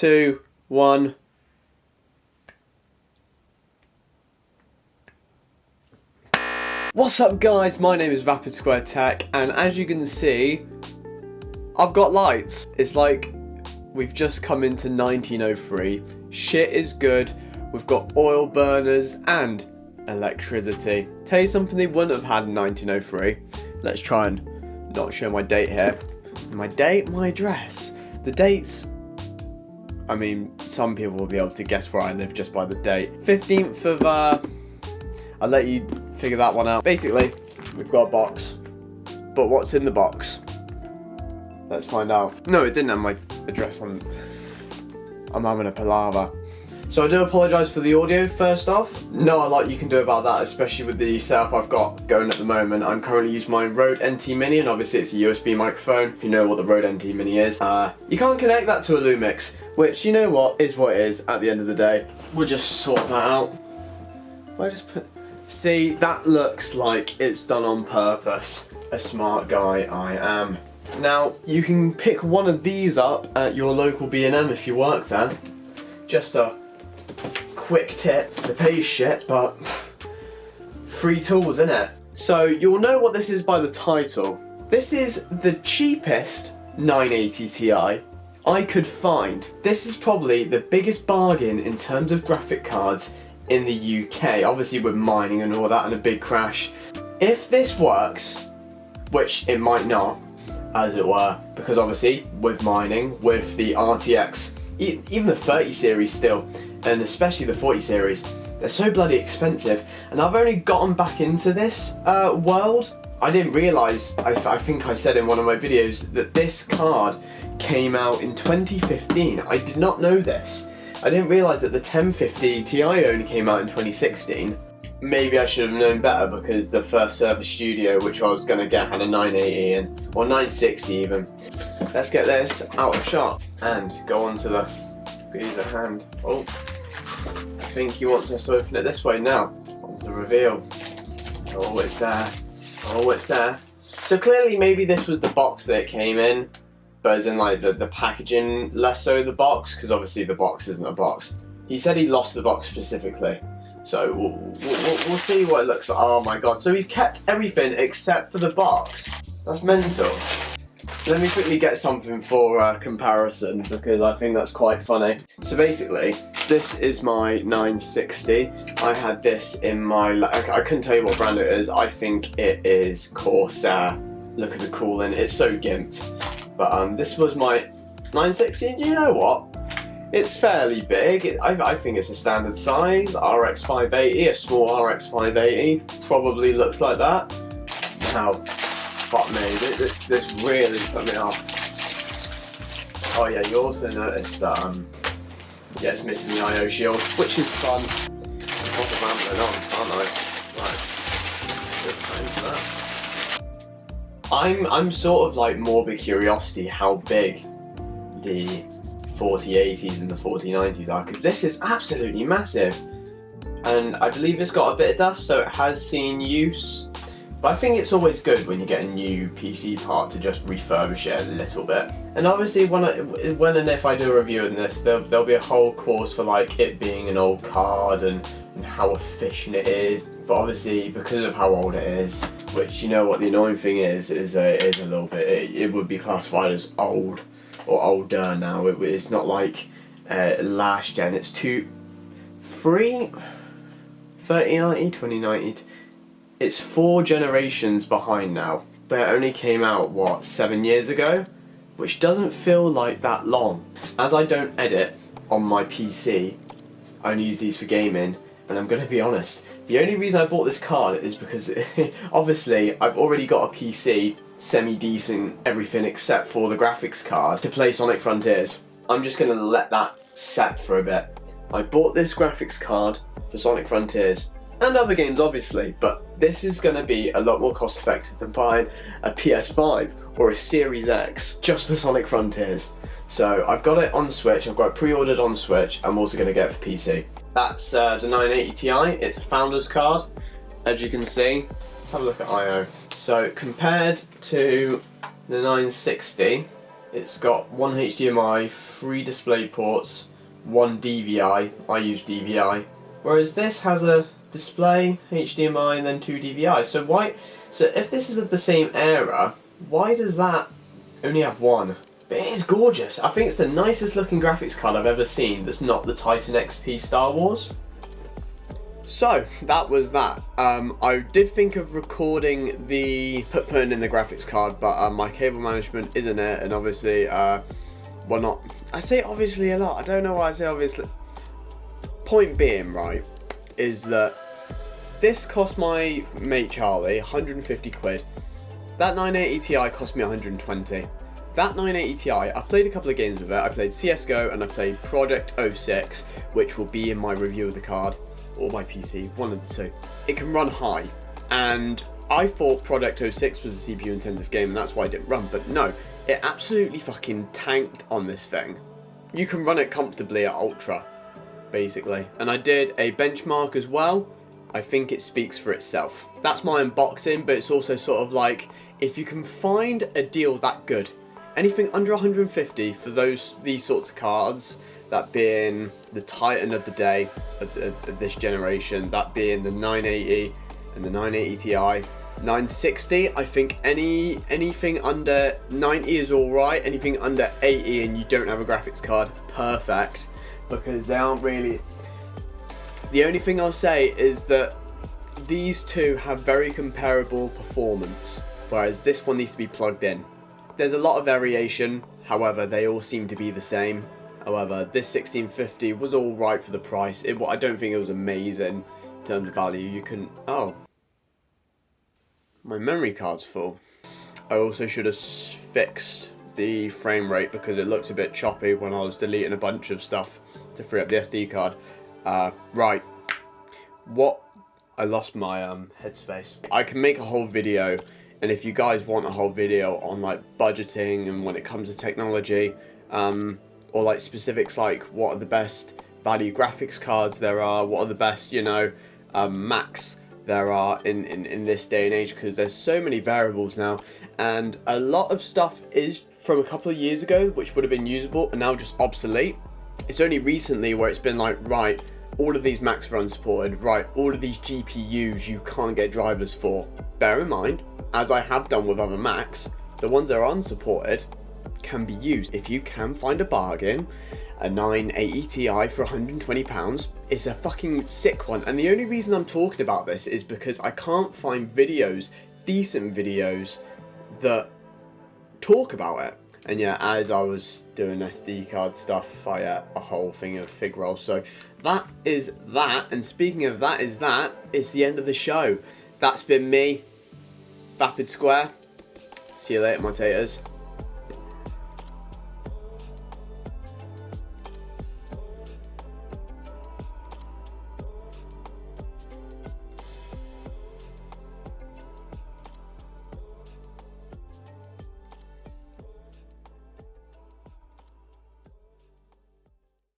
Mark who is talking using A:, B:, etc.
A: 2, 1. What's up guys, my name is Vapid Square Tech, and as you can see, I've got lights. It's like we've just come into 1903. Shit is good. We've got oil burners and electricity. Tell you something they wouldn't have had in 1903. Let's try and not show my date here. My date, my address. The dates, I mean, some people will be able to guess where I live just by the date. 15th of, I'll let you figure that one out. Basically, we've got a box. But what's in the box? Let's find out. No, it didn't have my address on. I'm having a palaver. So I do apologise for the audio first off. Not a lot you can do about that, especially with the setup I've got going at the moment. I'm currently using my Rode NT Mini, and obviously it's a USB microphone. If you know what the Rode NT Mini is. You can't connect that to a Lumix, which, you know what it is at the end of the day. We'll just sort that out. I just put... See, that looks like it's done on purpose. A smart guy I am. Now, you can pick one of these up at your local B&M if you work there. Just a quick tip. They pay shit, but free tools, innit? So, you'll know what this is by the title. This is the cheapest 980 Ti I could find. This is probably the biggest bargain in terms of graphic cards in the UK, obviously with mining and all that and a big crash. If this works, which it might not, as it were, because obviously with mining, with the RTX, even the 30 series still, and especially the 40 series, they're so bloody expensive, and I've only gotten back into this world. I didn't realise, I think I said in one of my videos, that this card came out in 2015. I did not know this. I didn't realise that the 1050 Ti only came out in 2016. Maybe I should have known better, because the first Surface Studio, which I was going to get, had a 980 in, or 960 even. Let's get this out of shot and go on to the user hand. Oh, I think he wants us to open it this way now. On the reveal. Oh, it's there. Oh, it's there. So clearly maybe this was the box that it came in, but as in like the packaging, less so the box, because obviously the box isn't a box. He said he lost the box specifically. So we'll see what it looks like. Oh my god, so he's kept everything except for the box. That's mental. Let me quickly get something for comparison, because I think that's quite funny. So basically, this is my 960. I had this in my... I couldn't tell you what brand it is. I think it is Corsair. Look at the cooling, it's so gimped. But this was my 960, and you know what? It's fairly big. I think it's a standard size, RX 580, a small RX 580, probably looks like that. Now, fuck me, this really put me off. Oh yeah, you also noticed that, yeah, it's missing the IO shield, which is fun. I'm rambling on, aren't I? Right, just time for that. I'm sort of like morbid curiosity how big the 4080s and the 4090s are, because this is absolutely massive, and I believe it's got a bit of dust, so it has seen use. But I think it's always good when you get a new PC part to just refurbish it a little bit. And obviously when and if I do a review on this, there'll be a whole course for like it being an old card and how efficient it is. But obviously because of how old it is, which, you know what the annoying thing is a little bit, it would be classified as old or older now. It's not like last gen, it's 3090, 2090. It's 4 generations behind now, but it only came out, what, 7 years ago? Which doesn't feel like that long. As I don't edit on my PC, I only use these for gaming, and I'm gonna be honest, the only reason I bought this card is because obviously I've already got a PC, semi-decent, everything except for the graphics card, to play Sonic Frontiers. I'm just gonna let that set for a bit. I bought this graphics card for Sonic Frontiers, and other games obviously, but this is going to be a lot more cost effective than buying a PS5 or a Series X just for Sonic Frontiers. So I've got it on Switch, I've got it pre-ordered on Switch, I'm also going to get it for PC. That's the 980 Ti, it's a founder's card, as you can see. Have a look at IO. So compared to the 960, It's got one HDMI, 3 display ports, 1 DVI. I use DVI. Whereas this has a display, HDMI, and then 2 DVI. So why? So if this is of the same era, why does that only have 1? But it is gorgeous. I think it's the nicest looking graphics card I've ever seen that's not the Titan XP Star Wars. So that was that. I did think of recording putting in the graphics card, but my cable management isn't it, and obviously, well, not. I say obviously a lot. I don't know why I say obviously. Point being, right, is that this cost my mate Charlie 150 quid. That 980 Ti cost me 120. That 980 Ti, I've played a couple of games with it. I played CSGO and I played Project 06, which will be in my review of the card. Or my PC, one of the two. It can run high, and I thought Project 06 was a CPU intensive game and that's why it didn't run, but no, it absolutely fucking tanked on this thing. You can run it comfortably at ultra, basically. And I did a benchmark as well. I think it speaks for itself. That's my unboxing, but it's also sort of like, if you can find a deal that good, anything under 150 for these sorts of cards, that being the Titan of the day of this generation, that being the 980 and the 980 Ti. 960, I think anything under 90 is alright, anything under 80 and you don't have a graphics card, perfect, because they aren't really... The only thing I'll say is that these two have very comparable performance, whereas this one needs to be plugged in. There's a lot of variation, however they all seem to be the same. However, this 1650 was all right for the price. I don't think it was amazing in terms of value. You can... Oh. My memory card's full. I also should have fixed the frame rate because it looked a bit choppy when I was deleting a bunch of stuff to free up the SD card. Right. I lost my headspace. I can make a whole video, and if you guys want a whole video on like budgeting and when it comes to technology, or like specifics like what are the best value graphics cards there are, what are the best, you know, Macs there are in this day and age, because there's so many variables now, and a lot of stuff is from a couple of years ago which would have been usable and now just obsolete. It's only recently where it's been like, right, all of these Macs are unsupported, right, all of these GPUs you can't get drivers for. Bear in mind, as I have done with other Macs, the ones that are unsupported can be used. If you can find a bargain, a 980 Ti for £120, it's a fucking sick one. And the only reason I'm talking about this is because I can't find videos, decent videos, that talk about it. And yeah, as I was doing SD card stuff, I ate a whole thing of fig rolls. So that is that. And speaking of that is that, it's the end of the show. That's been me, Vapid Square. See you later, my taters.